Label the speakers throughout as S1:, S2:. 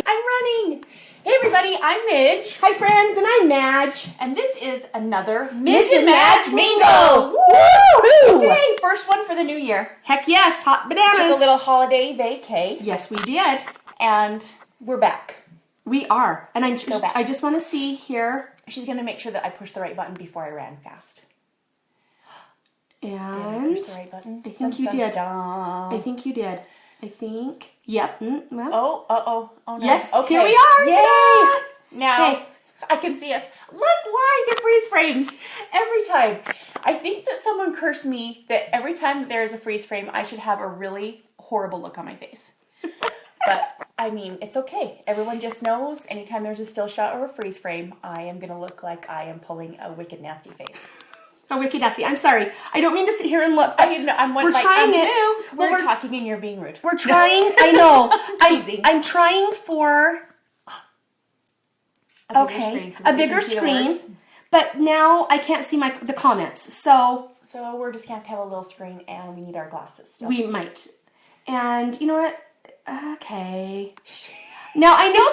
S1: I'm running. Hey everybody, I'm Midge.
S2: Hi friends, and I'm Madge.
S1: And this is another Midge and Madge Mingle.
S2: Woo!
S1: Okay, first one for the new year.
S2: Heck yes, hot bananas.
S1: Took a little holiday vacay.
S2: Yes, we did.
S1: And we're back.
S2: We are. And I'm
S1: so back.
S2: I just want to see here.
S1: She's going to make sure that I push the right button before I ran fast.
S2: And
S1: did I push the right button?
S2: I think you did. I think you did. I think. Yep. Well.
S1: Oh no.
S2: Yes.
S1: Okay.
S2: Here we are.
S1: Yay!
S2: Ta-da!
S1: Now,
S2: hey.
S1: I can see us. Look, why the freeze frames every time. I think that someone cursed me that every time there is a freeze frame, I should have a really horrible look on my face. But, I mean, it's okay. Everyone just knows anytime there's a still shot or a freeze frame, I am going to look like I am pulling a wicked nasty face.
S2: A wicked nasty. I'm sorry. I don't mean to sit here and look.
S1: We're
S2: like,
S1: trying it. We're talking and you're being rude.
S2: We're trying. I know.
S1: Teasing.
S2: I'm trying for... a bigger screen, but now I can't see the comments, so
S1: we're just gonna have to have a little screen, and we need our glasses still.
S2: We might. And you know what? Okay. Now I know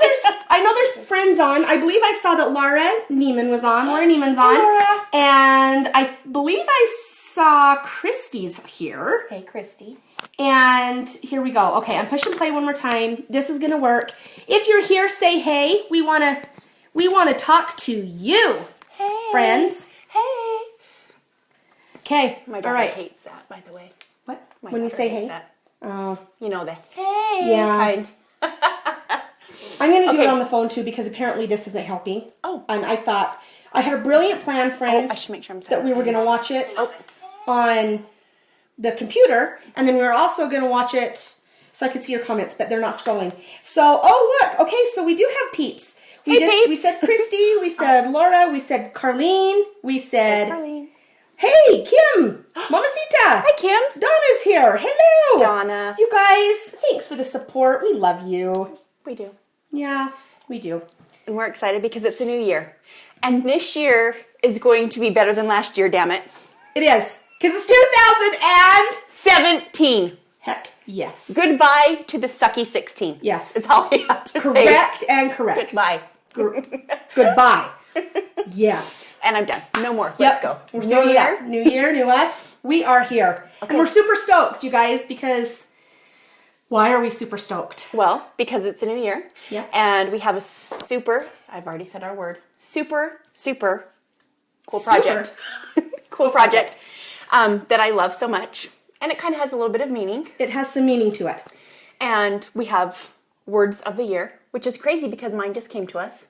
S2: there's friends on. I believe I saw that Laura Neiman's on,
S1: Laura.
S2: And I believe I saw Christy's here.
S1: Hey, Christy.
S2: And here we go. Okay, I'm pushing play one more time. This is gonna work. If you're here, say hey. We wanna talk to you,
S1: hey,
S2: friends.
S1: Hey.
S2: Okay.
S1: My daughter hates that, by the way.
S2: What?
S1: My
S2: when you say hey?
S1: That.
S2: Oh.
S1: You know the hey kind.
S2: I'm going to do it on the phone too because apparently this isn't helping.
S1: Oh.
S2: And I thought I had a brilliant plan, friends,
S1: I should make sure I'm
S2: that we were going to watch it on the computer, and then we were also going to watch it so I could see your comments, but they're not scrolling. So, look. Okay, so we do have peeps. We said Christy, we said Laura, we said Carlene, we said...
S1: Carlene.
S2: Hey, Kim! Mamacita!
S1: Hi, Kim.
S2: Donna's here. Hello!
S1: Donna.
S2: You guys, thanks for the support. We love you.
S1: We do.
S2: Yeah, we do.
S1: And we're excited because it's a new year. And this year is going to be better than last year, damn it.
S2: It is. Because it's 2017.
S1: Heck.
S2: Yes.
S1: Goodbye to the sucky 16.
S2: Yes.
S1: That's all I have to say.
S2: Correct and correct.
S1: Goodbye.
S2: Goodbye. Yes.
S1: And I'm done. No more. Let's go.
S2: New year. New year, new us. We are here. Okay. And we're super stoked, you guys, because why are we super stoked?
S1: Well, because it's a new year.
S2: Yeah.
S1: And we have a I've already said our word, super cool project. Cool project that I love so much. And it kind of has a little bit of meaning.
S2: It has some meaning to it.
S1: And we have words of the year, which is crazy because mine just came to us.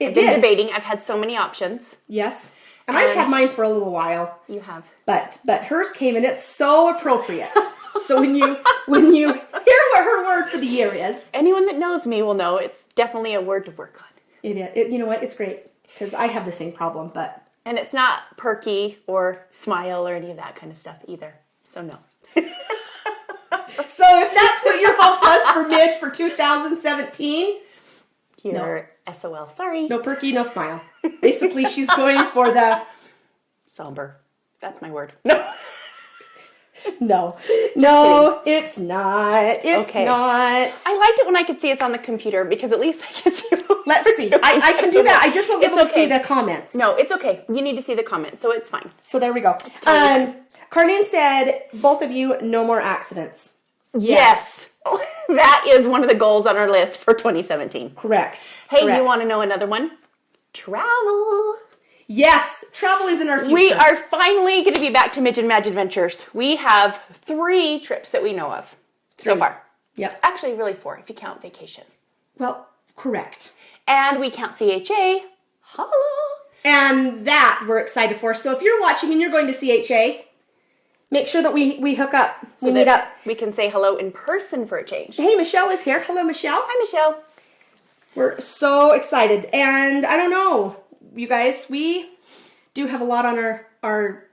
S2: I've been
S1: debating. I've had so many options.
S2: Yes. And I've had mine for a little while.
S1: You have.
S2: But hers came and it's so appropriate. So when you hear what her word for the year is.
S1: Anyone that knows me will know it's definitely a word to work on.
S2: It is. You know what? It's great. Because I have the same problem, but.
S1: And it's not perky or smile or any of that kind of stuff either. So no.
S2: So if that's what your hope was for Midge for 2017.
S1: You're SOL. Sorry.
S2: No perky, no smile. Basically, she's going for the...
S1: somber. That's my word. No.
S2: No, it's not. It's not.
S1: I liked it when I could see us on the computer because at least I can see.
S2: Let's see. I can do that. I just won't be able to see the comments.
S1: No, it's okay. You need to see the comments, so it's fine.
S2: So there we go. Carlene said, both of you, no more accidents.
S1: Yes. That is one of the goals on our list for 2017.
S2: Correct.
S1: Hey, you want to know another one? Travel.
S2: Yes, travel is in our future.
S1: We are finally going to be back to Midge and Madge Adventures. We have 3 trips that we know of so far.
S2: Yep.
S1: Actually, really 4 if you count vacation.
S2: Well, correct.
S1: And we count CHA. Holla.
S2: And that we're excited for. So if you're watching and you're going to CHA, make sure that we hook up. We meet up.
S1: We can say hello in person for a change.
S2: Hey, Michelle is here. Hello, Michelle.
S1: Hi, Michelle.
S2: We're so excited. And I don't know, you guys, we do have a lot on our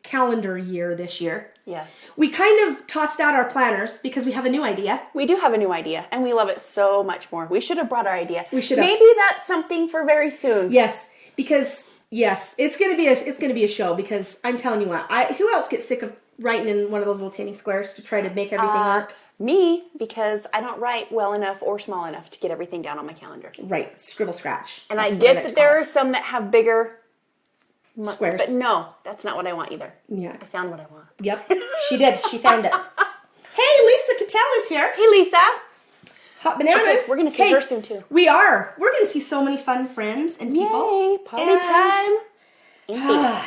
S2: calendar year this year.
S1: Yes.
S2: We kind of tossed out our planners because we have a new idea.
S1: We do have a new idea, and we love it so much more. We should have brought our idea.
S2: We should have.
S1: Maybe that's something for very soon.
S2: Yes, because it's gonna be a show. Because I'm telling you what, who else gets sick of writing in one of those little tiny squares to try to make everything work?
S3: Me, because I don't write well enough or small enough to get everything down on my calendar.
S2: Right, scribble scratch.
S3: And I get that there are some that have bigger months,
S2: squares.
S3: but no, that's not what I want either.
S2: Yeah.
S3: I found what I want.
S2: Yep, she did. She found it. Hey, Lisa Cattell is here.
S3: Hey, Lisa.
S2: Hot bananas.
S3: Okay, we're going to see her soon, too.
S2: We are. We're going to see so many fun friends and people.
S3: Yay, party time.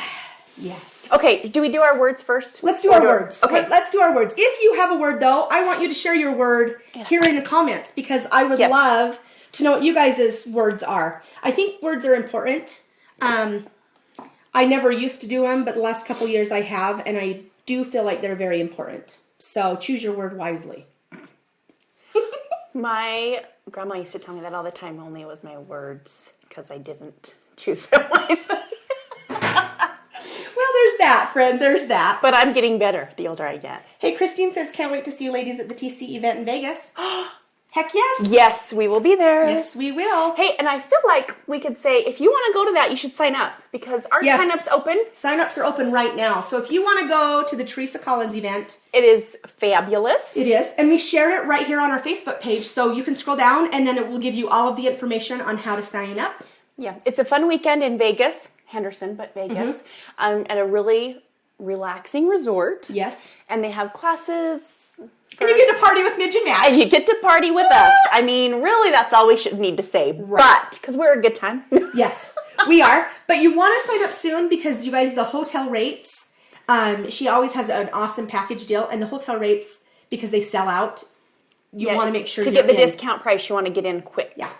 S2: Yes.
S3: Okay, do we do our words first?
S2: Let's do our words.
S3: Okay.
S2: Let's do our words. If you have a word, though, I want you to share your word here in the comments because I would love to know what you guys' words are. I think words are important. I never used to do them, but the last couple years I have, and I do feel like they're very important. So choose your word wisely.
S3: My grandma used to tell me that all the time, only it was my words because I didn't choose them wisely.
S2: Well, there's that, friend. There's that.
S3: But I'm getting better the older I get.
S2: Hey, Christine says, can't wait to see you ladies at the TC event in Vegas. Heck yes.
S3: Yes, we will be there.
S2: Yes, we will.
S3: Hey, and I feel like we could say, if you want to go to that, you should sign up because our sign-up's open.
S2: Sign-ups are open right now. So if you want to go to the Teresa Collins event.
S3: It is fabulous.
S2: It is. And we shared it right here on our Facebook page. So you can scroll down and then it will give you all of the information on how to sign up.
S3: Yeah, it's a fun weekend in Vegas, Henderson, but Vegas, at a really relaxing resort.
S2: Yes.
S3: And they have classes.
S2: And you get to party with Midge and Madge.
S3: And you get to party with us. I mean, really, that's all we should need to say. Right. But, because we're a good time.
S2: Yes, we are. But you want to sign up soon because you guys, the hotel rates, she always has an awesome package deal. And the hotel rates, because they sell out, you want to make sure
S3: to get the discount price, you want to get in quick.
S2: Yeah,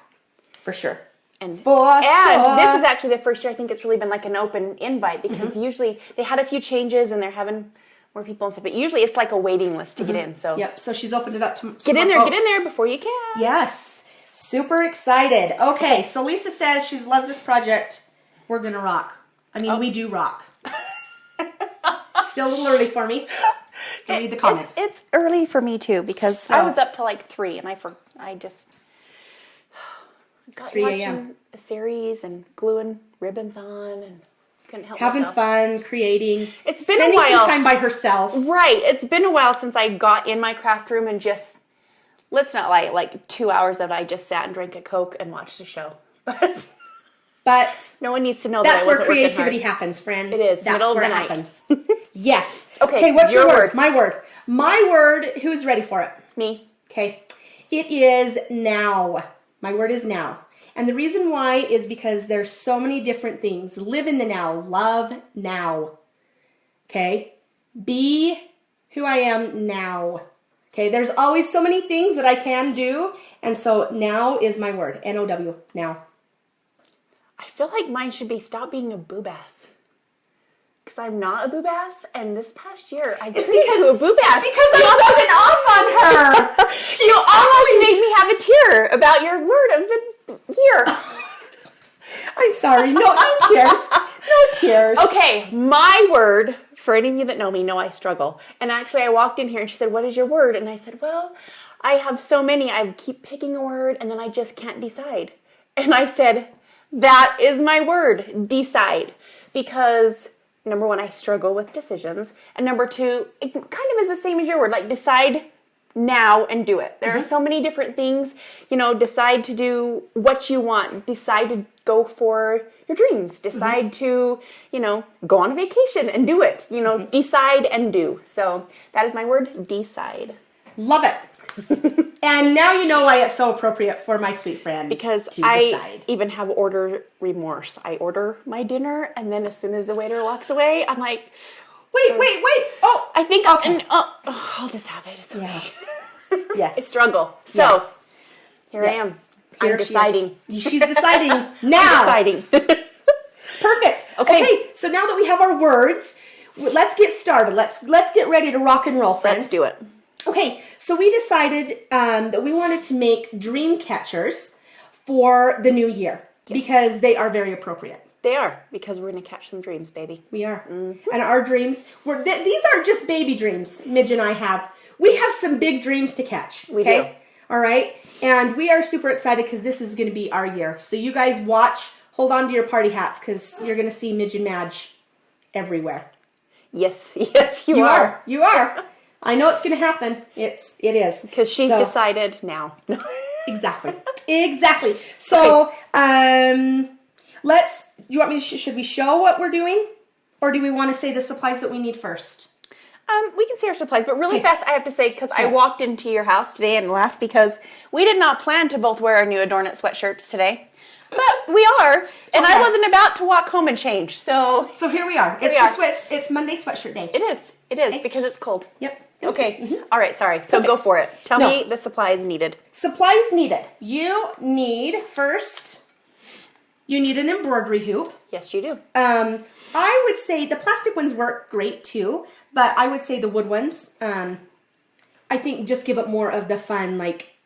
S2: for sure.
S3: And
S2: sure.
S3: This is actually the first year I think it's really been like an open invite because usually they had a few changes and they're having more people and stuff, but usually it's like a waiting list to get in. So
S2: yep. So she's opened it up to
S3: get in there before you can.
S2: Yes, super excited. Okay, so Lisa says she loves this project. We're gonna rock. I mean, we do rock. Still a little early for me. Read the comments.
S3: It's early for me too because I was up till like 3 and I just got
S2: 3
S3: watching
S2: a.m.
S3: a series and gluing ribbons on and couldn't help
S2: having
S3: myself.
S2: fun, creating.
S3: It's been a
S2: spending
S3: while.
S2: some time by herself.
S3: Right. It's been a while since I got in my craft room and just, let's not lie, like 2 hours that I just sat and drank a Coke and watched the show. But no one needs to know that I wasn't
S2: where creativity happens, friends.
S3: It is.
S2: That's
S3: middle
S2: where
S3: of the
S2: it
S3: night.
S2: happens. Yes.
S3: Okay,
S2: what's your
S3: your
S2: word?
S3: word.
S2: My word. My word. Who's ready for it?
S3: Me.
S2: Okay. It is now. My word is now. And the reason why is because there's so many different things. Live in the now. Love now. Okay? Be who I am now. Okay? There's always so many things that I can do. And so now is my word. N-O-W. Now.
S3: I feel like mine should be stop being a boob-ass. Because I'm not a boob-ass, and this past year I turned into a boob-ass.
S2: It's because I wasn't off on her.
S3: You almost made me have a tear about your word of the year.
S2: I'm sorry. No tears. No tears.
S3: Okay, my word, for any of you that know me, know I struggle. And actually, I walked in here and she said, what is your word? And I said, well, I have so many. I keep picking a word and then I just can't decide. And I said, that is my word, decide. Because number one, I struggle with decisions. And number two, it kind of is the same as your word. Like decide now and do it. There are so many different things. You know, decide to do what you want. Decide to go for your dreams. Decide to, you know, go on a vacation and do it. You know, decide and do. So that is my word, decide.
S2: Love it. And now you know why it's so appropriate for my sweet friend.
S3: Because
S2: to
S3: I
S2: decide.
S3: even have order remorse. I order my dinner, and then as soon as the waiter walks away, I'm like,
S2: Wait. Oh,
S3: I think
S2: okay.
S3: I'll just have it. It's okay.
S2: Yes.
S3: I struggle. So
S2: Yes.
S3: here I am.
S2: Here
S3: I'm deciding.
S2: She's deciding now.
S3: I'm deciding.
S2: Perfect. Okay. So now that we have our words, let's get started. Let's get ready to rock and roll, friends.
S3: Let's do it.
S2: Okay, so we decided that we wanted to make Dreamcatchers for the new year because they are very appropriate.
S3: They are, because we're going to catch some dreams, baby.
S2: We are. And our dreams, these aren't just baby dreams Midge and I have. We have some big dreams to catch.
S3: We do.
S2: All right? And we are super excited because this is going to be our year. So you guys watch, hold on to your party hats because you're going to see Midge and Madge everywhere.
S3: Yes, you are.
S2: You are. I know it's going to happen. It is.
S3: Because she's decided now.
S2: Exactly. Exactly. So, do you want me to, should we show what we're doing? Or do we want to say the supplies that we need first?
S3: We can see our supplies, but really fast, I have to say, because I walked into your house today and laughed because we did not plan to both wear our new Adorn It sweatshirts today. But we are, and I wasn't about to walk home and change, so...
S2: So here we are. It's Monday sweatshirt day.
S3: It is, because it's cold.
S2: Yep.
S3: Okay.
S2: Mm-hmm.
S3: All right, sorry. So go for it. Tell me the supplies needed.
S2: Supplies needed. You need an embroidery hoop.
S3: Yes, you do.
S2: I would say the plastic ones work great too, but I would say the wood ones, I think just give it more of the fun, like,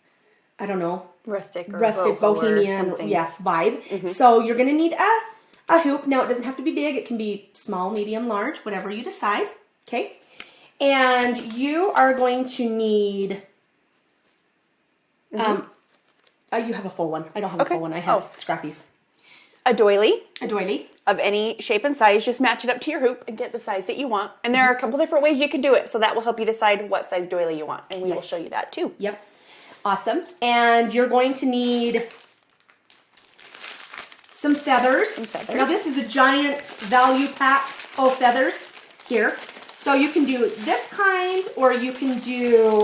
S2: I don't know.
S3: Rustic
S2: bohemian, vibe. Mm-hmm. So you're going to need a hoop. Now, it doesn't have to be big. It can be small, medium, large, whatever you decide. Okay. And you are going to need, you have a full one. I don't have a full one. I have scrappies.
S3: A doily.
S2: A doily.
S3: Of any shape and size. Just match it up to your hoop and get the size that you want. And there are a couple different ways you can do it. So that will help you decide what size doily you want. And we will show you that too.
S2: Yep. Awesome. And you're going to need some feathers. Now this is a giant value pack of feathers here. So you can do this kind, or you can do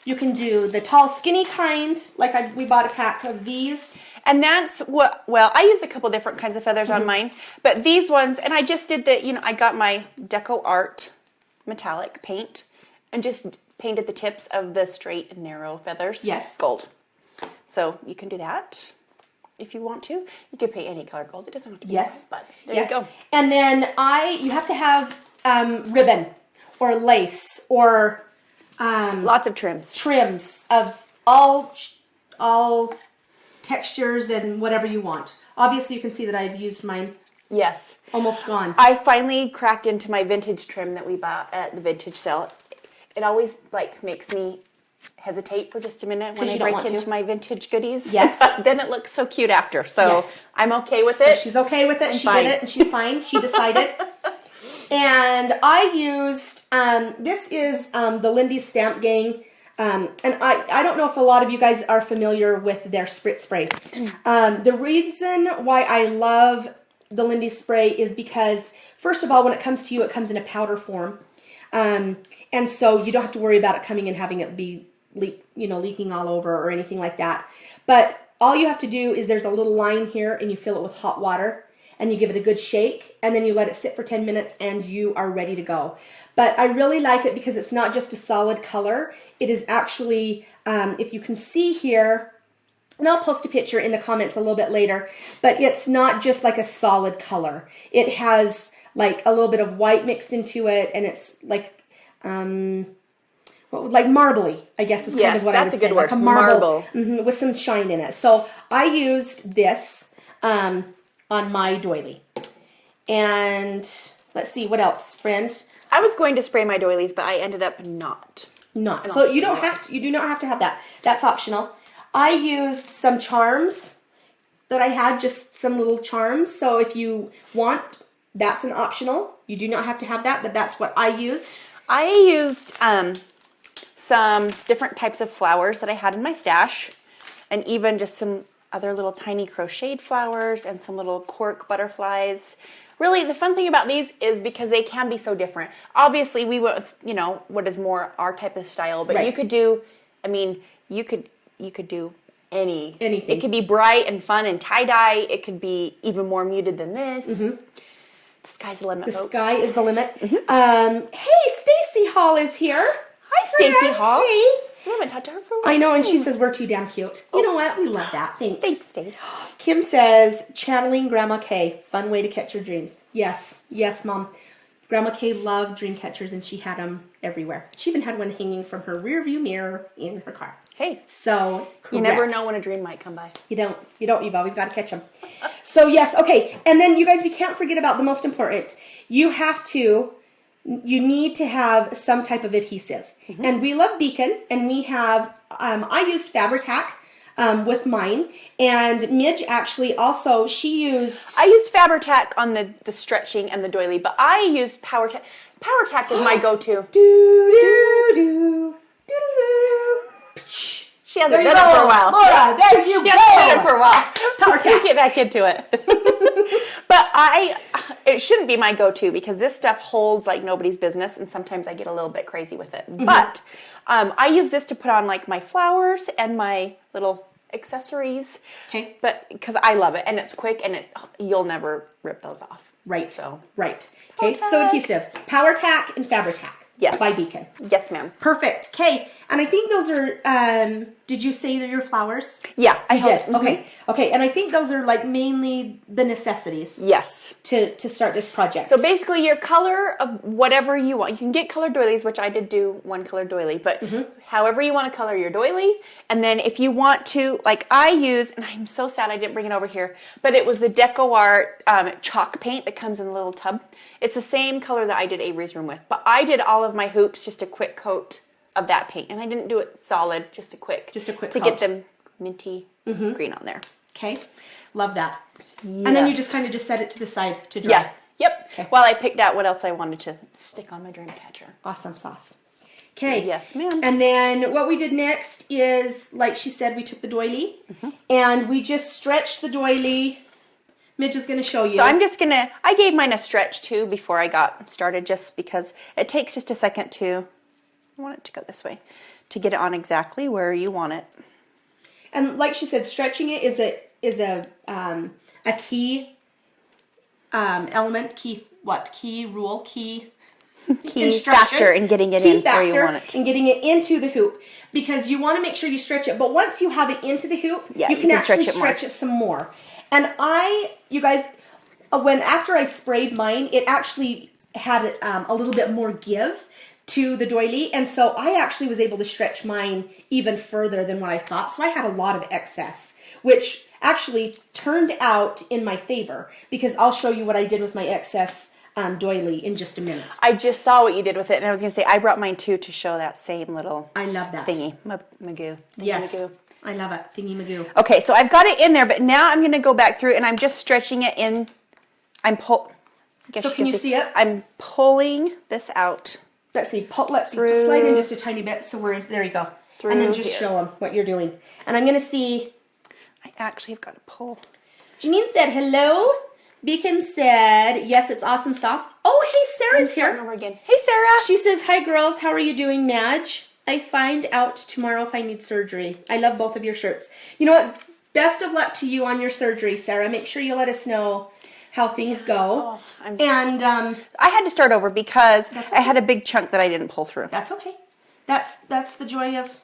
S2: the tall skinny kind. Like we bought a pack of these.
S3: And that's what, well, I used a couple different kinds of feathers on mine, but these ones, and I just did I got my Deco Art metallic paint and just painted the tips of the straight and narrow feathers.
S2: Yes.
S3: Gold. So you can do that if you want to. You can paint any color gold. It doesn't have to be gold, but there you go.
S2: And then you have to have ribbon or lace or
S3: lots of trims.
S2: Trims of all textures and whatever you want. Obviously, you can see that I've used mine.
S3: Yes.
S2: Almost gone.
S3: I finally cracked into my vintage trim that we bought at the vintage sale. It always makes me hesitate for just a minute when I break into my vintage goodies.
S2: Yes.
S3: Then it looks so cute after. So I'm okay with it.
S2: She's okay with it. She did it and she's fine. She decided. And I used, this is the Lindy's Stamp Gang. And I don't know if a lot of you guys are familiar with their Spritz spray. The reason why I love the Lindy's spray is because, first of all, when it comes to you, it comes in a powder form. And so you don't have to worry about it coming and having it be leaking all over or anything like that. But all you have to do is there's a little line here and you fill it with hot water and you give it a good shake and then you let it sit for 10 minutes and you are ready to go. But I really like it because it's not just a solid color. It is actually, if you can see here, and I'll post a picture in the comments a little bit later, but it's not just like a solid color. It has like a little bit of white mixed into it and it's like, like marbly, I guess is kind of what I would say. Yes, that's a good word. Like a marble. With some shine in it. So I used this on my doily. And let's see, what else, friend?
S3: I was going to spray my doilies, but I ended up not.
S2: So you don't have to, you do not have to have that. That's optional. I used some charms that I had, just some little charms. So if you want, that's an optional. You do not have to have that, but that's what I used.
S3: I used some different types of flowers that I had in my stash, and even just some other little tiny crocheted flowers and some little cork butterflies. Really, the fun thing about these is because they can be so different. Obviously, we went with, what is more our type of style, but you could do, you could do anything. It could be bright and fun and tie-dye. It could be even more muted than this. The sky's the limit, folks.
S2: The sky is the limit. Hey, Stacy Hall is here.
S3: Hi, Stacy Hall.
S2: Hey.
S3: We haven't talked to her for a while.
S2: I know, and she says we're too damn cute. You know what? We love that. Thanks.
S3: Thanks, Stace.
S2: Kim says, channeling Grandma Kay. Fun way to catch your dreams. Yes. Yes, Mom. Grandma Kay loved Dreamcatchers, and she had them everywhere. She even had one hanging from her rear view mirror in her car.
S3: Hey.
S2: So, correct.
S3: You never know when a dream might come by.
S2: You don't. You've always got to catch them. So, yes. Okay. And then, you guys, we can't forget about the most important. You need to have some type of adhesive. And we love Beacon, and we have, I used Fabri-Tac with mine, and Midge actually also, I used
S3: Fabri-Tac on the stretching and the doily, but I used Power tack is my go-to. She hasn't
S2: There you
S3: done it for a
S2: go,
S3: while.
S2: Laura, there you
S3: She hasn't done it for
S2: go.
S3: a while.
S2: Power tack.
S3: Get back into it. But it shouldn't be my go-to because this stuff holds like nobody's business, and sometimes I get a little bit crazy with it. But I use this to put on like my flowers and my little accessories.
S2: Okay.
S3: But because I love it, and it's quick, and you'll never rip those off.
S2: Right.
S3: So
S2: Right. Okay.
S3: Power
S2: So
S3: tack.
S2: adhesive, Power Tack, and Fabri-Tac.
S3: Yes.
S2: By Beacon.
S3: yes, ma'am.
S2: Perfect. Okay. And I think those are. Did you say they're your flowers?
S3: Yeah, I
S2: You
S3: hope.
S2: did. Okay. Okay. And I think those are like mainly the necessities
S3: Yes.
S2: to start this project.
S3: So basically, your color of whatever you want. You can get colored doilies, which I did do one color doily, but however you want to color your doily. And then if you want to, like I use, and I'm so sad I didn't bring it over here, but it was the decor chalk paint that comes in a little tub. It's the same color that I did Avery's room with, but I did all of my hoops just a quick coat of that paint, and I didn't do it solid, just a quick
S2: Just a quick
S3: to
S2: coat.
S3: get them minty green on there.
S2: Okay. Love that. And then you just kind of just set it to the side to dry.
S3: Yeah. Yep.
S2: Okay.
S3: Well, I picked out what else I wanted to stick on my Dreamcatcher.
S2: Awesome sauce. Okay.
S3: Yes, ma'am.
S2: And then what we did next is, like she said, we took the doily and we just stretched the doily. Midge is going to show you.
S3: So I'm just gonna, I gave mine a stretch too before I got started, just because it takes just a second to, I want it to go this way, to get it on exactly where you want it.
S2: And like she said, stretching it is a key element, key rule, key instruction.
S3: Factor in getting it
S2: Key
S3: in where you
S2: factor
S3: want it.
S2: in getting it into the hoop, because you want to make sure you stretch it. But once you have it into the hoop,
S3: Yeah,
S2: you
S3: you
S2: can
S3: can
S2: actually
S3: stretch it more.
S2: stretch it some more. And you guys, after I sprayed mine, it actually had a little bit more give to the doily, and so I actually was able to stretch mine even further than what I thought. So I had a lot of excess, which actually turned out in my favor, because I'll show you what I did with my excess doily in just a minute.
S3: I just saw what you did with it, and I was gonna say, I brought mine too to show that same little
S2: I love that.
S3: thingy, magoo.
S2: Yes,
S3: Magoo.
S2: I love it. Thingy magoo.
S3: Okay, so I've got it in there, but now I'm gonna go back through and I'm just stretching it in.
S2: So can you see it?
S3: I'm pulling this out.
S2: Let's see. Let's
S3: Through-
S2: slide in just a tiny bit. So there you go. And then
S3: Through
S2: just
S3: here.
S2: show them what you're doing. And I'm gonna see.
S3: I actually have got to pull.
S2: Janine said hello. Beacon said yes, it's awesome soft. Oh, hey, Sarah's
S3: Starting
S2: here.
S3: over again. Hey, Sarah.
S2: She says, hi girls, how are you doing, Madge? I find out tomorrow if I need surgery. I love both of your shirts. You know what? Best of luck to you on your surgery, Sarah. Make sure you let us know how things go. And
S3: I had to start over because
S2: That's
S3: I had a big chunk that I didn't pull through.
S2: that's okay. That's the joy of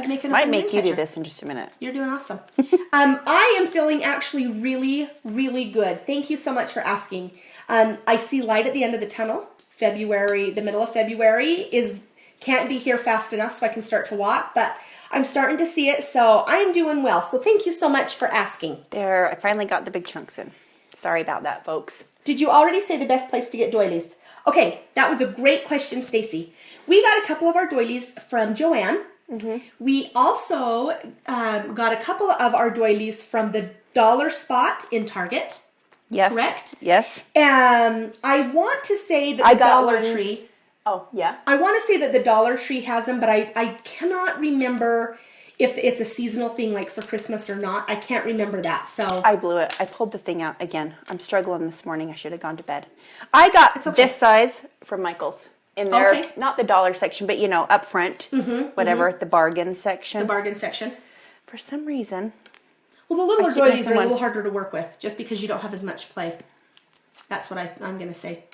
S2: making a
S3: Might
S2: fun
S3: make you do
S2: Dreamcatcher.
S3: this in just a minute.
S2: You're doing awesome. I am feeling actually really, really good. Thank you so much for asking. I see light at the end of the tunnel. The middle of February can't be here fast enough so I can start to walk, but I'm starting to see it, so I'm doing well. So thank you so much for asking.
S3: There, I finally got the big chunks in. Sorry about that, folks.
S2: Did you already say the best place to get doilies? Okay, that was a great question, Stacy. We got a couple of our doilies from Joanne. We also got a couple of our doilies from the dollar spot in Target.
S3: Yes.
S2: Correct?
S3: Yes.
S2: I want to say that
S3: I
S2: the
S3: got
S2: Dollar
S3: one.
S2: Tree.
S3: Oh, yeah.
S2: I want to say that the Dollar Tree has them, but I cannot remember if it's a seasonal thing like for Christmas or not. I can't remember that. So
S3: I blew it. I pulled the thing out again. I'm struggling this morning. I should have gone to bed. I got this size from Michael's in there.
S2: Okay.
S3: Not the dollar section, but up front, whatever, the bargain section.
S2: the bargain section.
S3: For some reason,
S2: Well, the littler
S3: keep
S2: doilies
S3: missing
S2: are a
S3: one.
S2: little harder to work with, just because you don't have as much play. That's what I'm going to say.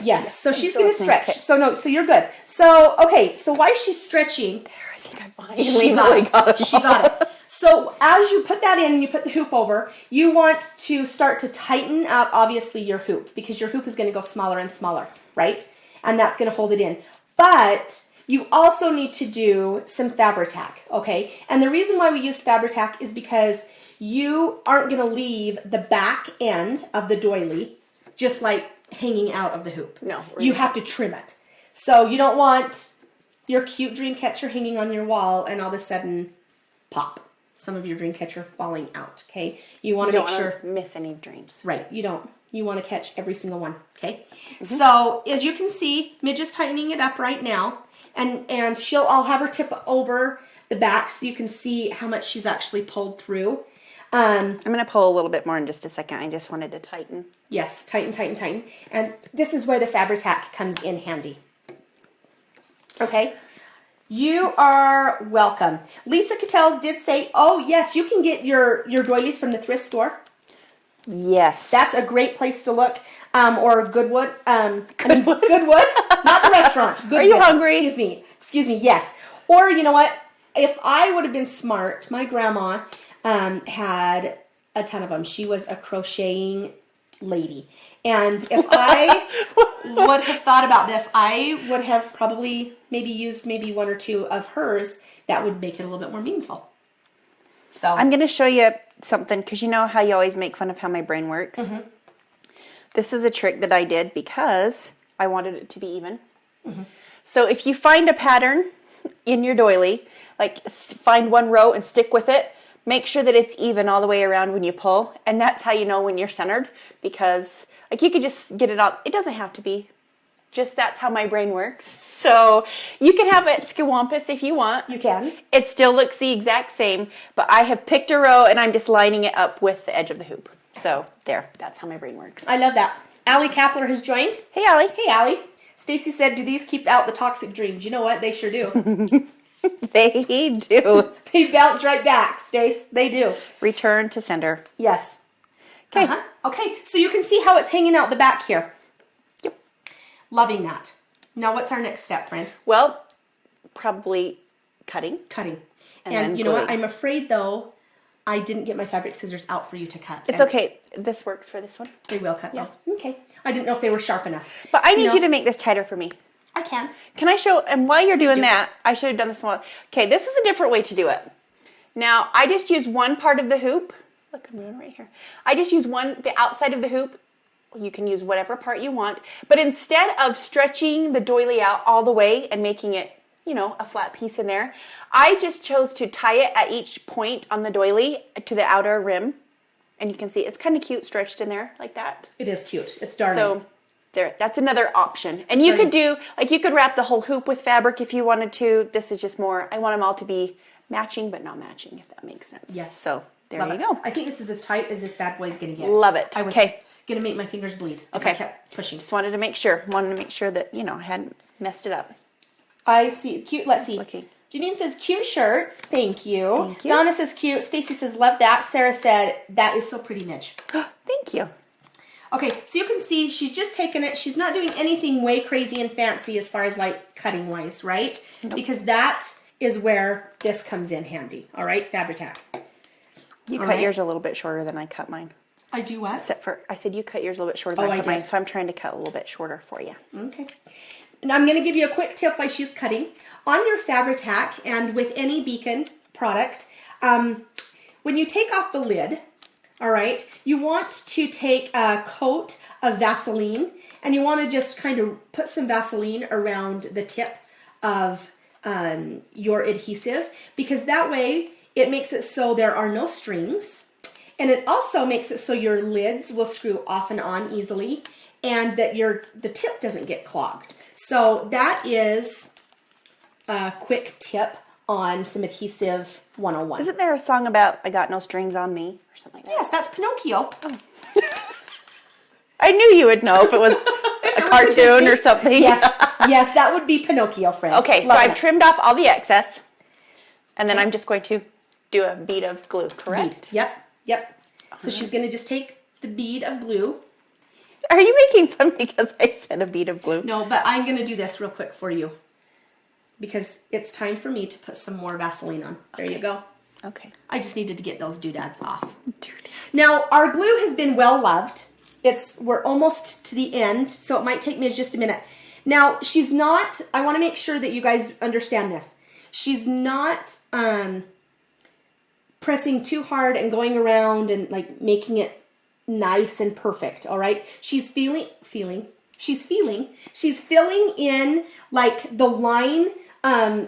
S2: Yes, so she's
S3: still
S2: going to
S3: listening.
S2: stretch.
S3: Okay.
S2: So you're good. So, okay, so while she's stretching,
S3: I think I
S2: she
S3: finally
S2: got
S3: got
S2: it. She got it. So as you put that in and you put the hoop over, you want to start to tighten up, obviously, your hoop, because your hoop is going to go smaller and smaller, right? And that's going to hold it in. But you also need to do some Fabri-Tac, okay? And the reason why we used Fabri-Tac is because you aren't going to leave the back end of the doily just like hanging out of the hoop.
S3: No.
S2: You have to trim it. So you don't want your cute Dreamcatcher hanging on your wall and all of a sudden pop. Some of your Dreamcatcher falling out, okay? You want to
S3: don't
S2: make
S3: want
S2: sure...
S3: to miss any dreams.
S2: Right, you don't. You want to catch every single one, okay? So as you can see, Midge is tightening it up right now, and I'll have her tip over the back so you can see how much she's actually pulled through.
S3: I'm going to pull a little bit more in just a second. I just wanted to tighten.
S2: Yes, tighten, tighten, tighten. And this is where the Fabri-Tac comes in handy. Okay? You are welcome. Lisa Cattell did say, oh, yes, you can get your doilies from the thrift store.
S3: Yes.
S2: That's a great place to look. Or Goodwood. Goodwood? Not the restaurant. Goodwood.
S3: Are you hungry?
S2: Excuse me, yes. Or, you know what? If I would have been smart, my grandma had a ton of them. She was a crocheting lady. And if I would have thought about this, I would have probably used one or two of hers that would make it a little bit more meaningful. So
S3: I'm going to show you something, because you know how you always make fun of how my brain works? Mm-hmm. This is a trick that I did because I wanted it to be even. Mm-hmm. So if you find a pattern in your doily, like find one row and stick with it, make sure that it's even all the way around when you pull. And that's how you know when you're centered, because like you could just get it out. It doesn't have to be. Just that's how my brain works. So you can have it scawampus if you want.
S2: You can.
S3: It still looks the exact same, but I have picked a row and I'm just lining it up with the edge of the hoop. So there, that's how my brain works.
S2: I love that. Allie Kapler has joined.
S3: Hey, Allie.
S2: Hey, Allie. Stacy said, do these keep out the toxic dreams? You know what? They sure do.
S3: They do.
S2: They bounce right back, Stace. They do.
S3: Return to sender.
S2: Yes.
S3: Okay.
S2: Okay, so you can see how it's hanging out the back here.
S3: Yep.
S2: Loving that. Now what's our next step, friend?
S3: Well, probably cutting.
S2: Cutting.
S3: And
S2: And
S3: then
S2: you know what?
S3: gluing.
S2: I'm afraid, though, I didn't get my fabric scissors out for you to cut.
S3: It's
S2: And
S3: okay. This works for this one.
S2: They will cut
S3: Yes.
S2: those. Okay. I didn't know if they were sharp enough.
S3: But I need
S2: know,
S3: you to make this tighter for me.
S2: I can.
S3: Can I show, and while you're doing that, I should have done this one. Okay, this is a different way to do it. Now, I just use one part of the hoop. Look, I'm doing it right here. I just use the outside of the hoop. You can use whatever part you want. But instead of stretching the doily out all the way and making it, you know, a flat piece in there, I just chose to tie it at each point on the doily to the outer rim. And you can see it's kind of cute stretched in there like that.
S2: It is cute. It's darling.
S3: So there, that's another option. And you could do, like you could wrap the whole hoop with fabric if you wanted to. This is just more, I want them all to be matching but not matching, if that makes sense.
S2: Yes.
S3: So there
S2: Love
S3: you
S2: it.
S3: go.
S2: I think this is as tight as this bad boy's going to get.
S3: Love it.
S2: I was
S3: Okay.
S2: going to make my fingers bleed if
S3: Okay.
S2: I kept pushing.
S3: Just wanted to make sure. Wanted to make sure that, you know, I hadn't messed it up.
S2: I see. Cute. Let's see.
S3: Looking.
S2: Janine says, cute shirts. Thank you.
S3: Thank you.
S2: Donna says, cute. Stacy says, love that. Sarah said, that is so pretty, Midge.
S3: Thank you.
S2: Okay, so you can see she's just taken it. She's not doing anything way crazy and fancy as far as like cutting wise, right?
S3: Nope.
S2: Because that is where this comes in handy. All right, Fabri-Tac.
S3: You
S2: All
S3: cut
S2: right.
S3: yours a little bit shorter than I cut mine.
S2: I do what?
S3: Except for, I said you cut yours a little bit shorter than
S2: Oh,
S3: I
S2: I
S3: cut mine.
S2: did.
S3: So I'm trying to cut a little bit shorter for you.
S2: Okay. And I'm going to give you a quick tip while she's cutting. On your Fabri-Tac and with any Beacon product, when you take off the lid, all right, you want to take a coat of Vaseline and you want to just kind of put some Vaseline around the tip of your adhesive, because that way it makes it so there are no strings, and it also makes it so your lids will screw off and on easily, and that the tip doesn't get clogged. So that is a quick tip on some adhesive 101.
S3: Isn't there a song about I got no strings on me or something like that?
S2: Yes, that's Pinocchio.
S3: I knew you would know if it was a cartoon or something.
S2: Yes, yes, that would be Pinocchio, friend.
S3: Okay, so
S2: Love
S3: I've
S2: it.
S3: trimmed off all the excess, and then I'm just going to do a bead of glue, correct?
S2: Bead. Yep, yep. So she's going to just take the bead of glue.
S3: Are you making fun because I said a bead of glue?
S2: No, but I'm going to do this real quick for you, because it's time for me to put some more Vaseline on. There you go.
S3: Okay.
S2: I just needed to get those doodads off.
S3: Dirty.
S2: Now, our glue has been well loved. We're almost to the end, so it might take me just a minute. Now, she's not, I want to make sure that you guys understand this. She's not pressing too hard and going around and like making it nice and perfect, all right? She's filling in like the line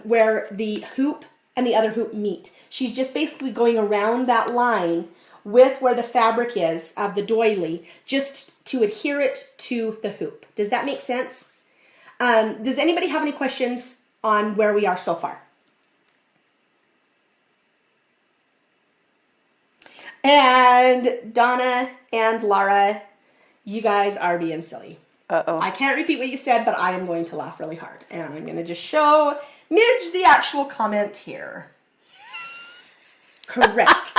S2: where the hoop and the other hoop meet. She's just basically going around that line with where the fabric is of the doily, just to adhere it to the hoop. Does that make sense? Does anybody have any questions on where we are so far? And Donna and Laura, you guys are being silly.
S3: Uh-oh.
S2: I can't repeat what you said, but I am going to laugh really hard. And I'm going to just show Midge the actual comment here. Correct.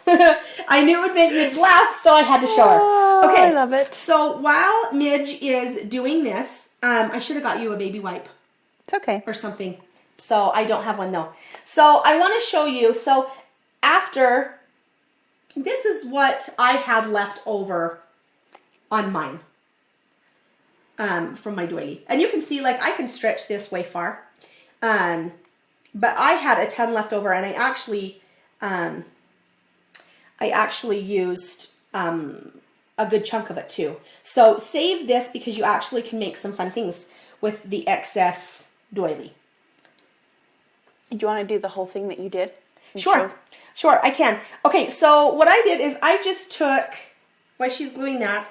S2: I knew it would make Midge laugh, so I had to show her. Okay.
S3: I love it.
S2: So while Midge is doing this, I should have got you a baby wipe
S3: It's okay.
S2: or something. So I don't have one though. So I want to show you. So after, this is what I had left over on mine. From my doily. And you can see, like, I can stretch this way far. But I had a ton left over, and I actually used a good chunk of it too. So save this because you actually can make some fun things with the excess doily.
S3: Do you want to do the whole thing that you did?
S2: Sure, I can. Okay, so what I did is I just took, while she's gluing that,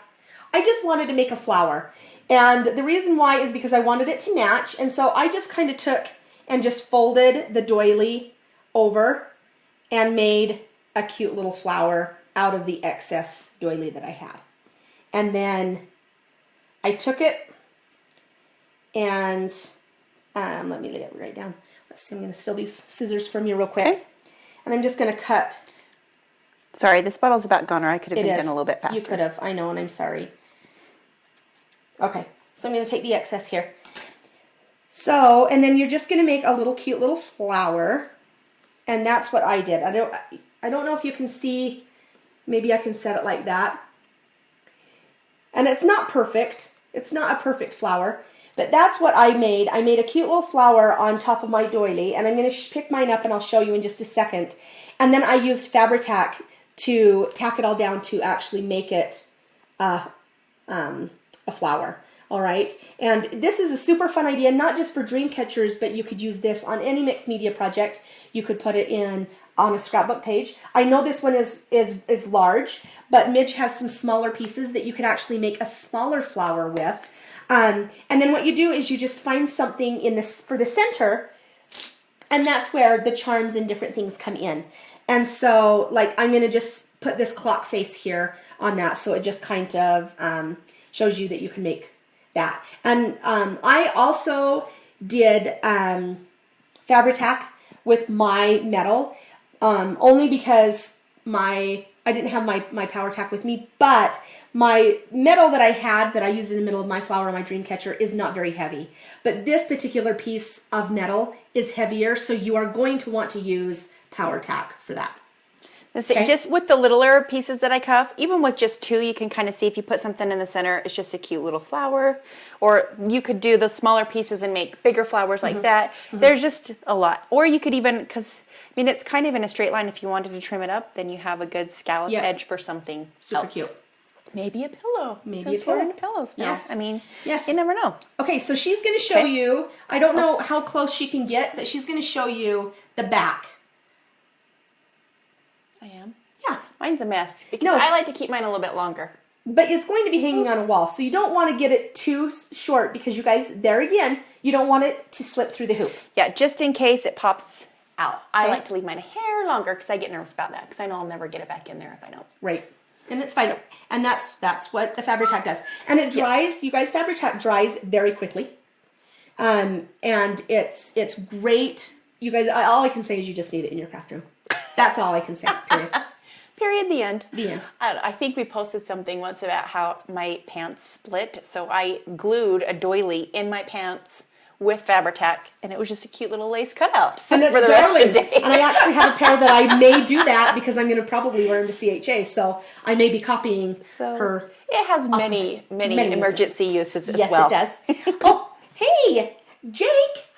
S2: I just wanted to make a flower. And the reason why is because I wanted it to match. And so I just kind of took and just folded the doily over and made a cute little flower out of the excess doily that I had. And then I took it and let me lay it right down. Let's see, I'm going to steal these scissors from you real quick.
S3: Okay.
S2: And I'm just going to cut.
S3: Sorry, this bottle's about gone, or I could have been done a little bit faster.
S2: You could have, I know, and I'm sorry. Okay, so I'm going to take the excess here. So, and then you're just going to make a little cute little flower. And that's what I did. I don't know if you can see, maybe I can set it like that. And it's not perfect. It's not a perfect flower. But that's what I made. I made a cute little flower on top of my doily. And I'm going to pick mine up and I'll show you in just a second. And then I used Fabri-Tac to tack it all down to actually make it a flower. All right. And this is a super fun idea, not just for Dreamcatchers, but you could use this on any mixed media project. You could put it in on a scrapbook page. I know this one is large, but Midge has some smaller pieces that you could actually make a smaller flower with. And then what you do is you just find something in this for the center, and that's where the charms and different things come in. And so, like, I'm going to just put this clock face here on that, so it just kind of shows you that you can make that. And I also did Fabri-Tac with my metal, only because I didn't have my Power Tack with me, but my metal that I had that I used in the middle of my flower, my Dreamcatcher, is not very heavy. But this particular piece of metal is heavier, so you are going to want to use Power Tack for that.
S3: Okay. Just with the littler pieces that I cuff, even with just two, you can kind of see if you put something in the center, it's just a cute little flower. Or you could do the smaller pieces and make bigger flowers like that. Mm-hmm. There's just a lot. Or you could even, because, I mean, it's kind of in a straight line. If you wanted to trim it up, then you have a good scallop edge for something
S2: super
S3: else.
S2: Cute.
S3: Maybe a pillow.
S2: Maybe
S3: Since we're into pillows now.
S2: Yes.
S3: I mean,
S2: yes.
S3: You never know.
S2: Okay, so she's going to show you, I don't know how close she can get, but she's going to show you the back.
S3: I am.
S2: Yeah.
S3: Mine's a mess because I like to keep mine a little bit longer.
S2: But it's going to be hanging on a wall, so you don't want to get it too short because you guys, there again, you don't want it to slip through the hoop.
S3: Yeah, just in case it pops out. Okay. I like to leave mine a hair longer because I get nervous about that because I know I'll never get it back in there if I don't.
S2: Right. And it's fine. And that's what the Fabri-Tac does. And it dries, you guys, Fabri-Tac dries very quickly. And it's great. You guys, all I can say is you just need it in your craft room. That's all I can say, period.
S3: Period, the end.
S2: The end.
S3: I think we posted something once about how my pants split. So I glued a doily in my pants with Fabri-Tac, and it was just a cute little lace cutout for the rest of the day.
S2: And I actually have a pair that I may do that because I'm going to probably wear them to CHA. So I may be copying her.
S3: It has many emergency uses as well.
S2: Yes, it does. Oh, hey, Jake.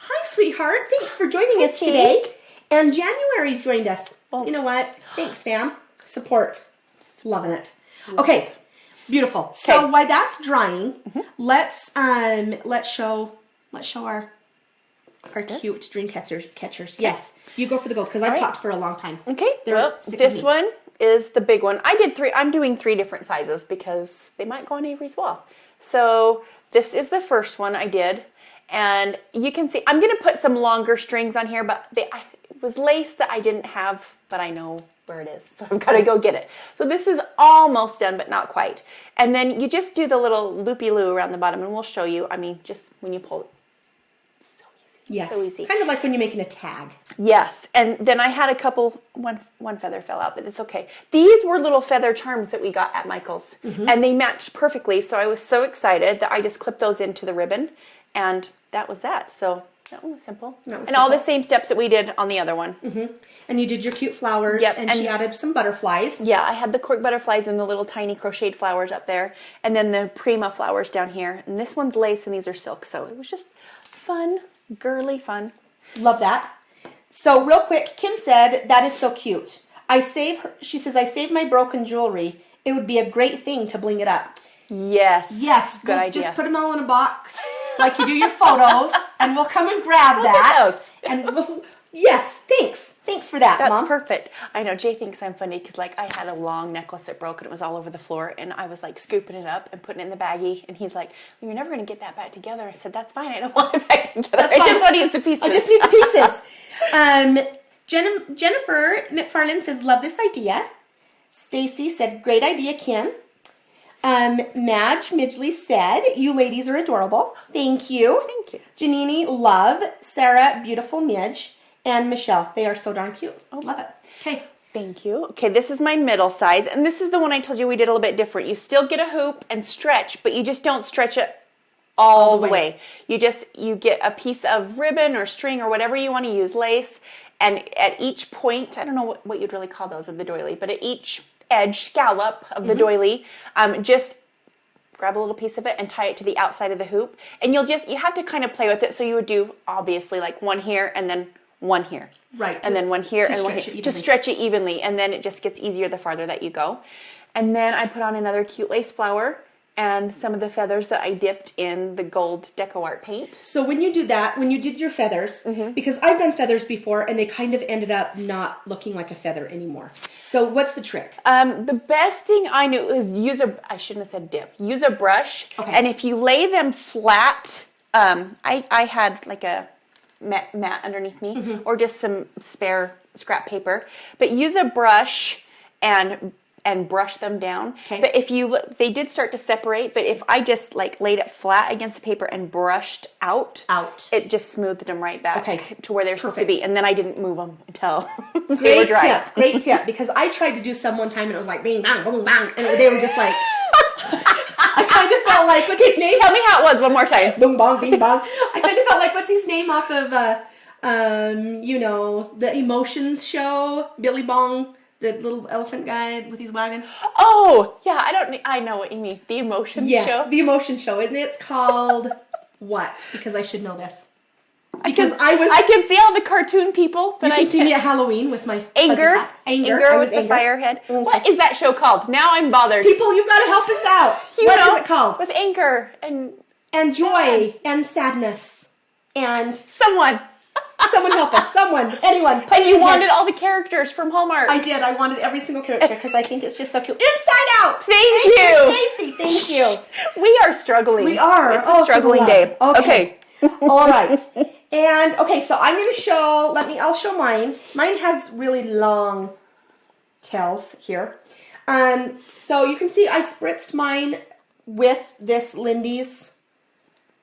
S2: Hi, sweetheart. Thanks for joining us today. And January's joined us. Well, you know what? Thanks, fam. Support. Loving it. Okay, beautiful. So while that's drying, let's show our cute dream catchers. Yes, you go for the gold because I've talked for a long time.
S3: Okay, well, this one is the big one. I'm doing 3 different sizes because they might go on Avery's wall. So this is the first one I did. And you can see, I'm going to put some longer strings on here, but it was lace that I didn't have, but I know where it is. So I've got to go get it. So this is almost done, but not quite. And then you just do the little loopy-loo around the bottom, and we'll show you. I mean, just when you pull it. It's so easy.
S2: Yes.
S3: So easy.
S2: Kind of like when you're making a tag.
S3: Yes. And then I had a couple, one feather fell out, but it's okay. These were little feather charms that we got at Michael's, and they matched perfectly. So I was so excited that I just clipped those into the ribbon, and that was that. So that one was simple. All the same steps that we did on the other one.
S2: And you did your cute flowers,
S3: Yep,
S2: and she added some butterflies.
S3: Yeah, I had the cork butterflies and the little tiny crocheted flowers up there, and then the Prima flowers down here. And this one's lace, and these are silk. So it was just fun, girly fun.
S2: Love that. So real quick, Kim said, that is so cute. She says, I saved my broken jewelry. It would be a great thing to bling it up.
S3: Yes.
S2: Yes.
S3: Good idea.
S2: Just put them all in a box like you do your photos, and we'll come and grab that. And yes, thanks. Thanks for that,
S3: That's
S2: Mom.
S3: perfect. I know Jay thinks I'm funny because like I had a long necklace that broke and it was all over the floor, and I was like scooping it up and putting it in the baggie, and he's like, well, "You're never going to get that back together." I said, "That's fine. I don't want it back together. I just want to use the pieces.
S2: I just need the pieces." Jennifer McFarland says, "Love this idea." Stacy said, "Great idea, Kim." Madge Midgley said, "You ladies are adorable." Thank you.
S3: Thank you.
S2: Janini, love. Sarah, beautiful Midge. And Michelle, they are so darn cute. Oh, love it. Okay.
S3: Thank you. Okay, this is my middle size, and this is the one I told you we did a little bit different. You still get a hoop and stretch, but you just don't stretch it all the way. You get a piece of ribbon or string or whatever you want to use, lace, and at each point, I don't know what you'd really call those of the doily, but at each edge scallop of the doily, just grab a little piece of it and tie it to the outside of the hoop, and you have to kind of play with it. So you would do obviously like one here and then one here,
S2: right,
S3: and then one here and one here to stretch it evenly, and then it just gets easier the farther that you go. And then I put on another cute lace flower and some of the feathers that I dipped in the gold deco art paint.
S2: So when you do that, when you did your feathers, because I've done feathers before and they kind of ended up not looking like a feather anymore. So what's the trick?
S3: The best thing I knew is I shouldn't have said dip, use a brush.
S2: Okay.
S3: And if you lay them flat, I had like a mat underneath me or just some spare scrap paper, but use a brush and brush them down.
S2: Okay.
S3: But if they did start to separate, but if I just like laid it flat against the paper and brushed out, it just smoothed them right back to where they're supposed to be. And then I didn't move them until they were dry.
S2: Great tip, because I tried to do some one time and it was like bing, bang, boom, bang, and they were just like, I kind of felt like, what's his name?
S3: Tell me how it was one more time.
S2: Boom, bong, bing, bong. I kind of felt like, what's his name off of, the Emotions show, Billy Bong, the little elephant guy with his wagon.
S3: Oh, yeah, I know what you mean. The Emotions show?
S2: Yes, the Emotion show. And it's called what? Because I should know this. Because I
S3: can see all the cartoon people.
S2: You can see me at Halloween with my
S3: Anger. Anger was the fire head. What is that show called? Now I'm bothered.
S2: People, you've got to help us out. What is it called?
S3: With anger and
S2: joy and sadness and
S3: someone
S2: help us. Anyone.
S3: And you wanted all the characters from Hallmark.
S2: I did. I wanted every single character because I think it's just so cute. Inside Out.
S3: Thank you,
S2: Stacy. Thank you.
S3: We are struggling.
S2: We are.
S3: It's a struggling day. Okay.
S2: All right. And okay, so I'm going to show. I'll show mine. Mine has really long tails here. So you can see I spritzed mine with this Lindy's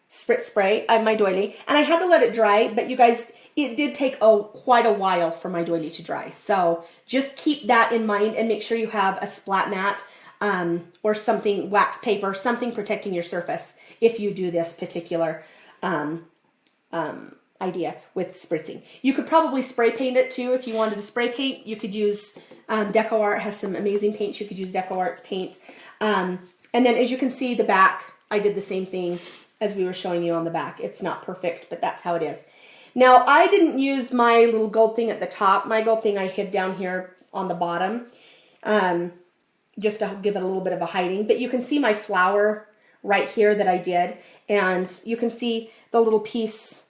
S2: spritz spray, my doily, and I had to let it dry. But you guys, it did take quite a while for my doily to dry. So just keep that in mind and make sure you have a splat mat or something, wax paper, something protecting your surface if you do this particular idea with spritzing. You could probably spray paint it too if you wanted to spray paint. You could use Deco Art has some amazing paints. You could use Deco Art's paint. And then as you can see the back, I did the same thing as we were showing you on the back. It's not perfect, but that's how it is. Now I didn't use my little gold thing at the top. My gold thing I hid down here on the bottom just to give it a little bit of a hiding. But you can see my flower right here that I did. And you can see the little piece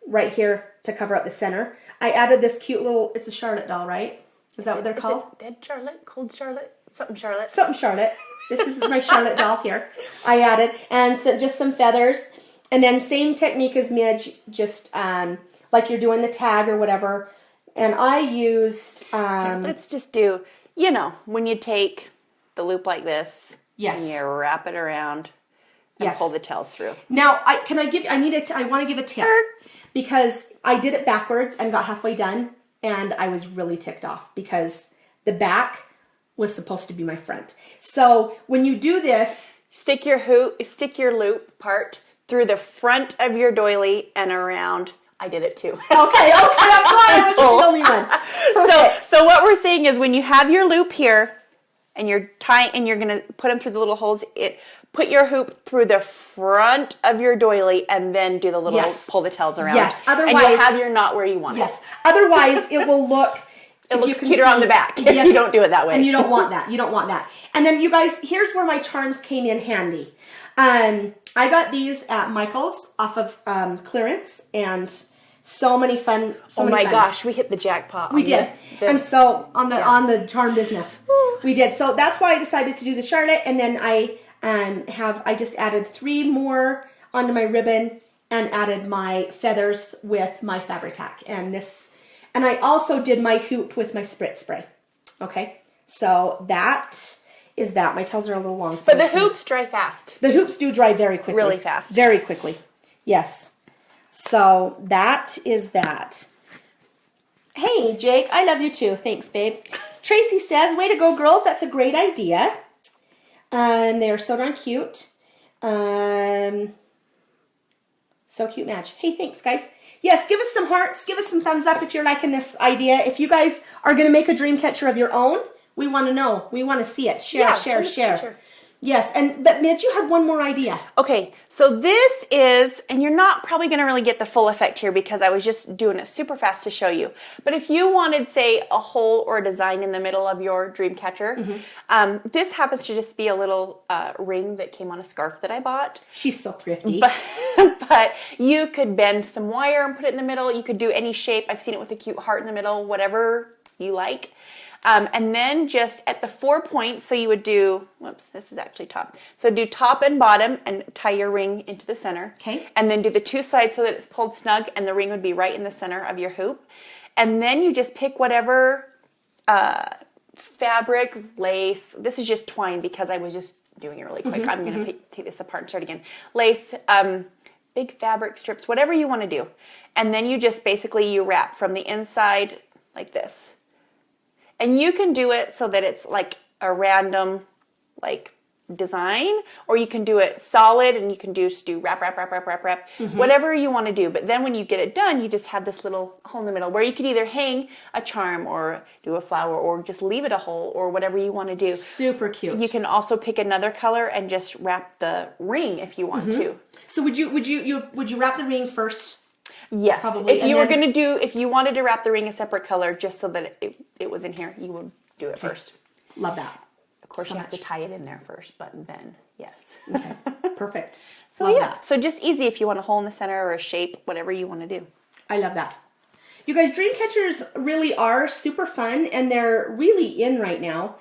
S2: right here to cover up the center. I added this cute little, it's a Charlotte doll, right? Is that what they're called?
S3: It Dead Charlotte? Cold Charlotte? Something Charlotte.
S2: Something Charlotte. This is my Charlotte doll here. I added. And so just some feathers. And then same technique as Midge, just like you're doing the tag or whatever. And I used...
S3: Let's just do, you know, when you take the loop like this.
S2: Yes.
S3: And you wrap it around and pull the tails through.
S2: Now, I want to give a tip. Because I did it backwards and got halfway done. And I was really ticked off because the back was supposed to be my front. So when you do this...
S3: Stick your loop part through the front of your doily and around. I did it too.
S2: Okay, I'm glad I wasn't the only one.
S3: So what we're saying is when you have your loop here and you're tying and you're gonna put them through the little holes, put your hoop through the front of your doily and then do the little pull the tails around.
S2: Yes, otherwise...
S3: And you'll have your knot where you want it.
S2: Yes, otherwise it will look...
S3: It looks cuter on the back if you don't do it that way.
S2: And you don't want that. You don't want that. And then you guys, here's where my charms came in handy. I got these at Michael's off of clearance and so many fun.
S3: Oh my gosh, we hit the jackpot.
S2: We did. And so on the charm business, we did. So that's why I decided to do the Charlotte. And then I just added 3 more onto my ribbon and added my feathers with my Fabri-Tac. And I also did my hoop with my spritz spray. Okay, so that is that. My tails are a little long. So
S3: but the hoops dry fast.
S2: The hoops do dry very quickly.
S3: Really fast.
S2: Very quickly. Yes. So that is that. Hey, Jake, I love you too. Thanks, babe. Tracy says, way to go, girls. That's a great idea. They are so darn cute. So cute, Madge. Hey, thanks, guys. Yes, give us some hearts. Give us some thumbs up if you're liking this idea. If you guys are going to make a dream catcher of your own, we want to know. We want to see it. Share. Yes, but Midge, you had one more idea.
S3: Okay, so this is, and you're not probably going to really get the full effect here because I was just doing it super fast to show you. But if you wanted, say, a hole or a design in the middle of your dream catcher, this happens to just be a little ring that came on a scarf that I bought.
S2: She's so thrifty.
S3: But you could bend some wire and put it in the middle. You could do any shape. I've seen it with a cute heart in the middle, whatever you like. And then just at the 4 points, so you would do, whoops, this is actually top. So do top and bottom and tie your ring into the center.
S2: Okay.
S3: And then do the 2 sides so that it's pulled snug and the ring would be right in the center of your hoop. And then you just pick whatever fabric, lace. This is just twine because I was just doing it really quick. I'm going to take this apart and start again. Lace, big fabric strips, whatever you want to do. And then you just basically, you wrap from the inside like this. And you can do it so that it's like a random like design, or you can do it solid and you can just do wrap, whatever you want to do. But then when you get it done, you just have this little hole in the middle where you could either hang a charm or do a flower or just leave it a hole or whatever you want to do.
S2: Super cute.
S3: You can also pick another color and just wrap the ring if you want to.
S2: So would you wrap the ring first?
S3: Yes.
S2: Probably.
S3: If you wanted to wrap the ring a separate color just so that it was in here, you would do it first.
S2: Love that.
S3: Of course, you have to tie it in there first, but then, yes.
S2: Okay, perfect.
S3: So
S2: love
S3: yeah,
S2: that.
S3: so just easy if you want a hole in the center or a shape, whatever you want to do.
S2: I love that. You guys, dream catchers really are super fun, and they're really in right now.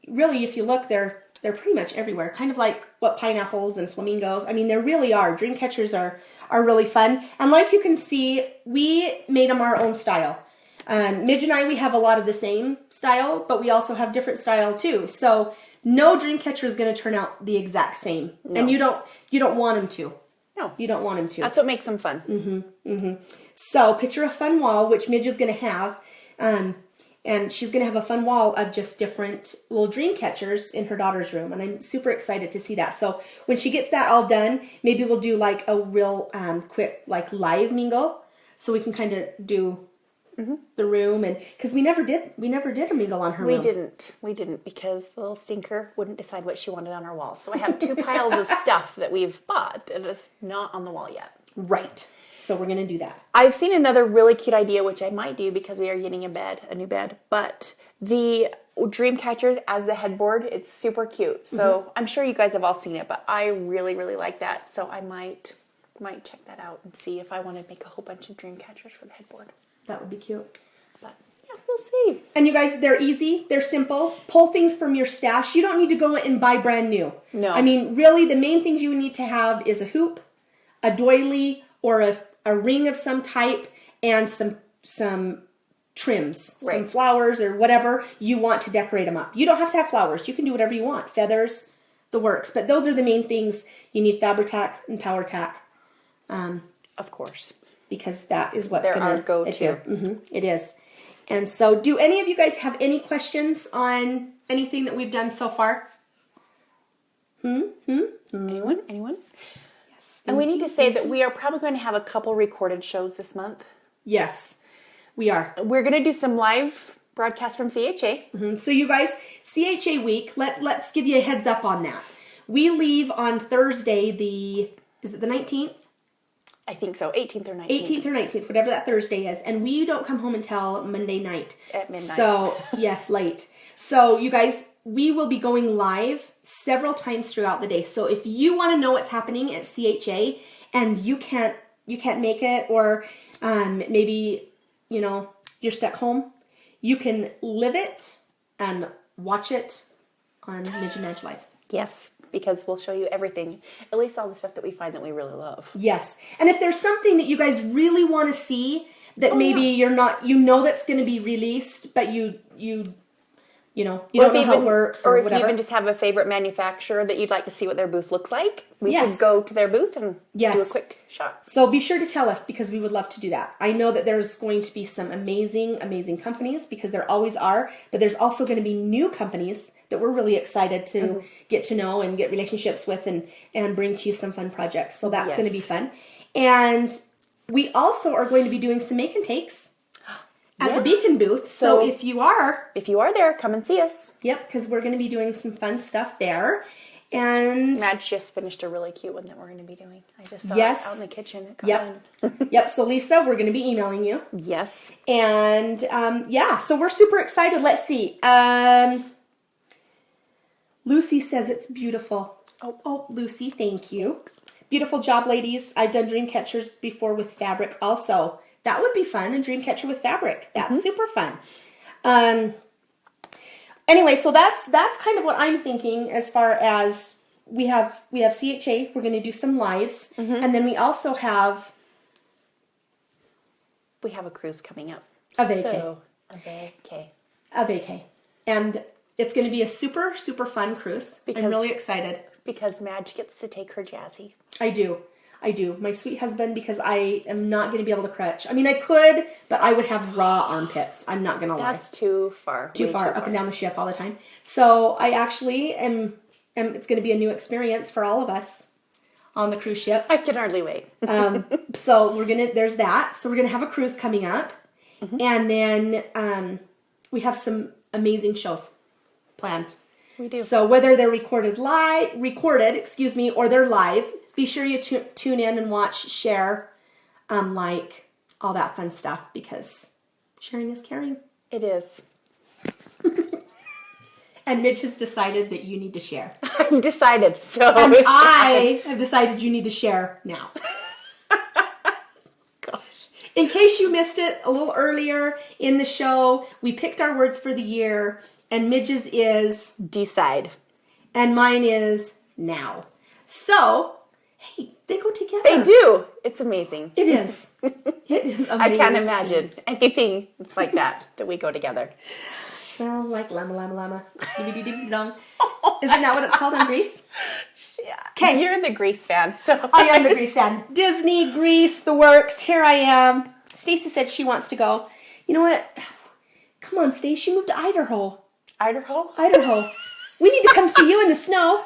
S2: Really, if you look, they're pretty much everywhere. Kind of like what pineapples and flamingos. I mean, they really are. Dream catchers are really fun. And like you can see, we made them our own style. Midge and I, we have a lot of the same style, but we also have different style too. So no dream catcher is going to turn out the exact same. No. And you don't want them to.
S3: No.
S2: You don't want them to.
S3: That's what makes them fun.
S2: So picture a fun wall, which Midge is going to have. And she's going to have a fun wall of just different little dream catchers in her daughter's room. And I'm super excited to see that. So when she gets that all done, maybe we'll do like a real quick like live mingle. So we can kind of do the room. And because we never did a mingle on her room.
S3: We didn't because the little stinker wouldn't decide what she wanted on our wall. So I have 2 piles of stuff that we've bought that is not on the wall yet.
S2: Right. So we're going to do that.
S3: I've seen another really cute idea, which I might do because we are getting a new bed. But the Dreamcatchers as the headboard, it's super cute. So I'm sure you guys have all seen it, but I really, really like that. So I might check that out and see if I want to make a whole bunch of Dreamcatchers for the headboard.
S2: That would be cute.
S3: But yeah. we'll see.
S2: And you guys, they're easy. They're simple. Pull things from your stash. You don't need to go and buy brand new.
S3: No.
S2: I mean, really, the main things you need to have is a hoop, a doily, or a ring of some type, and some trims, some flowers or whatever you want to decorate them up. You don't have to have flowers. You can do whatever you want. Feathers, the works. But those are the main things. You need Fabri-Tac and Power Tack.
S3: Of course.
S2: Because that is what's
S3: They're
S2: going to
S3: our go-to.
S2: It is. And so, do any of you guys have any questions on anything that we've done so far?
S3: Anyone?
S2: Yes.
S3: And we need to say that we are probably going to have a couple recorded shows this month.
S2: Yes, we are.
S3: We're going to do some live broadcasts from CHA.
S2: So, you guys, CHA week. Let's give you a heads up on that. We leave on Thursday. Is it the 19th?
S3: I think so, 18th or 19th.
S2: 18th or 19th, whatever that Thursday is. And we don't come home until Monday night.
S3: At midnight.
S2: So, yes, late. So, you guys, we will be going live several times throughout the day. So, if you want to know what's happening at CHA and you can't make it, or maybe, you're stuck home, you can live it and watch it on Midge and Madge Live.
S3: Yes, because we'll show you everything, at least all the stuff that we find that we really love.
S2: Yes. And if there's something that you guys really want to see that you're not, that's going to be released, but you don't know how it works or whatever.
S3: If you even just have a favorite manufacturer that you'd like to see what their booth looks like, we
S2: Yes.
S3: could go to their booth and do a
S2: Yes.
S3: quick shot.
S2: So be sure to tell us, because we would love to do that. I know that there's going to be some amazing, amazing companies, because there always are, but there's also going to be new companies that we're really excited to get to know and get relationships with and bring to you some fun projects. So that's going to be fun. And we also are going to be doing some make and takes at the Beacon booth. So if you are
S3: there, come and see us.
S2: Yep, because we're going to be doing some fun stuff there. And
S3: Madge just finished a really cute one that we're going to be doing. I just saw
S2: Yes.
S3: it out in the kitchen. It got
S2: Yep.
S3: in.
S2: Yep. So Lisa, we're going to be emailing you.
S3: Yes.
S2: And so we're super excited. Let's see. Lucy says it's beautiful. Oh, Lucy, thank you. Beautiful job, ladies. I've done Dreamcatchers before with fabric also. That would be fun, a Dreamcatcher with fabric. That's super fun. Anyway, so that's kind of what I'm thinking as far as we have CHA. We're going to do some lives, and then we also have
S3: a cruise coming up.
S2: A vacay.
S3: So, a vacay.
S2: And it's going to be a super, super fun cruise. I'm really excited.
S3: Because Madge gets to take her Jazzy.
S2: I do. My sweet husband, because I am not going to be able to crutch. I mean, I could, but I would have raw armpits. I'm not going to lie.
S3: That's too far.
S2: Too far, up and down the ship all the time. So I actually am it's going to be a new experience for all of us on the cruise ship.
S3: I can hardly wait.
S2: So there's that. So we're going to have a cruise coming up. And then we have some amazing shows planned.
S3: We do.
S2: So whether they're recorded, or they're live, be sure you tune in and watch, share, like, all that fun stuff, because sharing is caring.
S3: It is.
S2: And Midge has decided that you need to share.
S3: I've decided. So
S2: And I have decided you need to share now.
S3: Gosh.
S2: In case you missed it a little earlier in the show, we picked our words for the year, and Midge's is
S3: Decide.
S2: and mine is now. So, hey, they go together.
S3: They do. It's amazing.
S2: It is. It is amazing.
S3: I can't imagine anything like that we go together.
S2: Well, like llama, llama, llama. Dong. Isn't that what it's called on Grease?
S3: Yeah.
S2: 'Kay.
S3: You're the Grease fan, so
S2: I am the Grease fan. Disney, Grease, the works. Here I am. Stacy said she wants to go. You know what? Come on, Stacy. She moved to Idaho.
S3: Idaho.
S2: We need to come see you in the snow.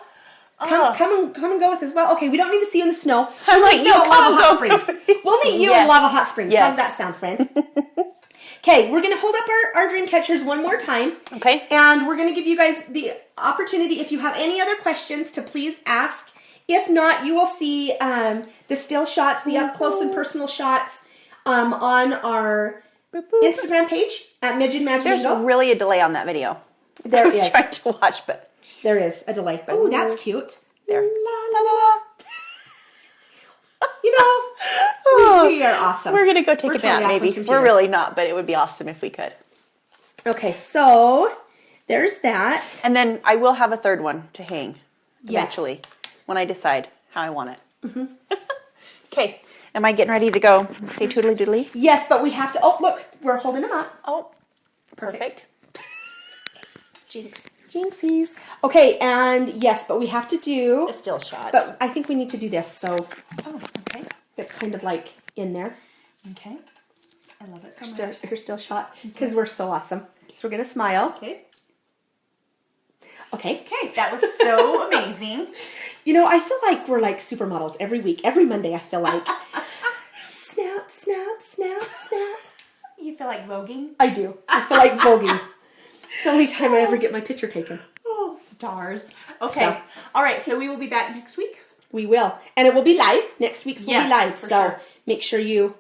S2: Come and go with us. Well, okay, we don't need to see you in the snow.
S3: I'm
S2: We'll
S3: like,
S2: meet you
S3: no,
S2: at Lava
S3: come
S2: Hot
S3: go.
S2: Springs. We'll meet you in
S3: Yes.
S2: Lava Hot Springs.
S3: Yes.
S2: How's that sound, friend? Okay, we're going to hold up our Dreamcatchers one more time.
S3: Okay.
S2: And we're going to give you guys the opportunity, if you have any other questions, to please ask. If not, you will see the still shots, the up close and personal shots on our Instagram page at Midge and Madge
S3: There's
S2: Mingle.
S3: really a delay on that video.
S2: There
S3: I was
S2: is.
S3: trying to watch, but
S2: There is a delay. Oh, that's cute.
S3: there.
S2: La, la, la. You know, we are awesome.
S3: We're gonna go take
S2: We're
S3: a
S2: totally
S3: nap,
S2: awesome
S3: maybe.
S2: computers.
S3: We're really not, but it would be awesome if we could.
S2: Okay, so there's that.
S3: And then I will have a third one to hang
S2: Yes.
S3: eventually when I decide how I want it. Okay. Am I getting ready to go say toodly doodly?
S2: Yes, but we have to. Oh, look, we're holding them up.
S3: Oh, perfect.
S2: Jinx. Jinxies. Okay, and yes, but we have to do.
S3: It's still shot.
S2: But I think we need to do this, so
S1: Oh, okay.
S2: it's kind of like in there.
S1: Okay. I love it so
S2: Still,
S1: much.
S2: you're still shot because we're so awesome. So we're gonna smile.
S1: Okay.
S2: Okay.
S1: Okay, that was so amazing.
S2: You know, I feel like we're like supermodels every week. Every Monday, I feel like snap, snap, snap, snap.
S1: You feel like voguing?
S2: I do. I feel like voguing. It's the only time I ever get my picture taken.
S1: Oh, stars. Okay.
S2: So-
S1: All right, so we will be back next week.
S2: We will, and it will be live. Next week's will
S1: Yes,
S2: be live.
S1: for
S2: So
S1: sure.
S2: make sure you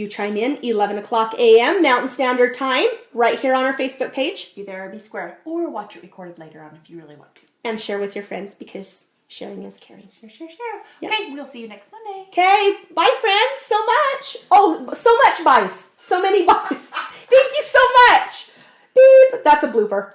S2: chime in 11 o'clock a.m. Mountain Standard Time right here on our Facebook page,
S1: Be there or be square. Or watch it recorded later on if you really want to.
S2: and share with your friends because sharing is caring.
S1: Share, share, share.
S2: Yep.
S1: Okay, we'll see you next Monday.
S2: Okay, bye friends, so much. Oh, so much buys. So many buys. Thank you so much. Beep. That's a blooper.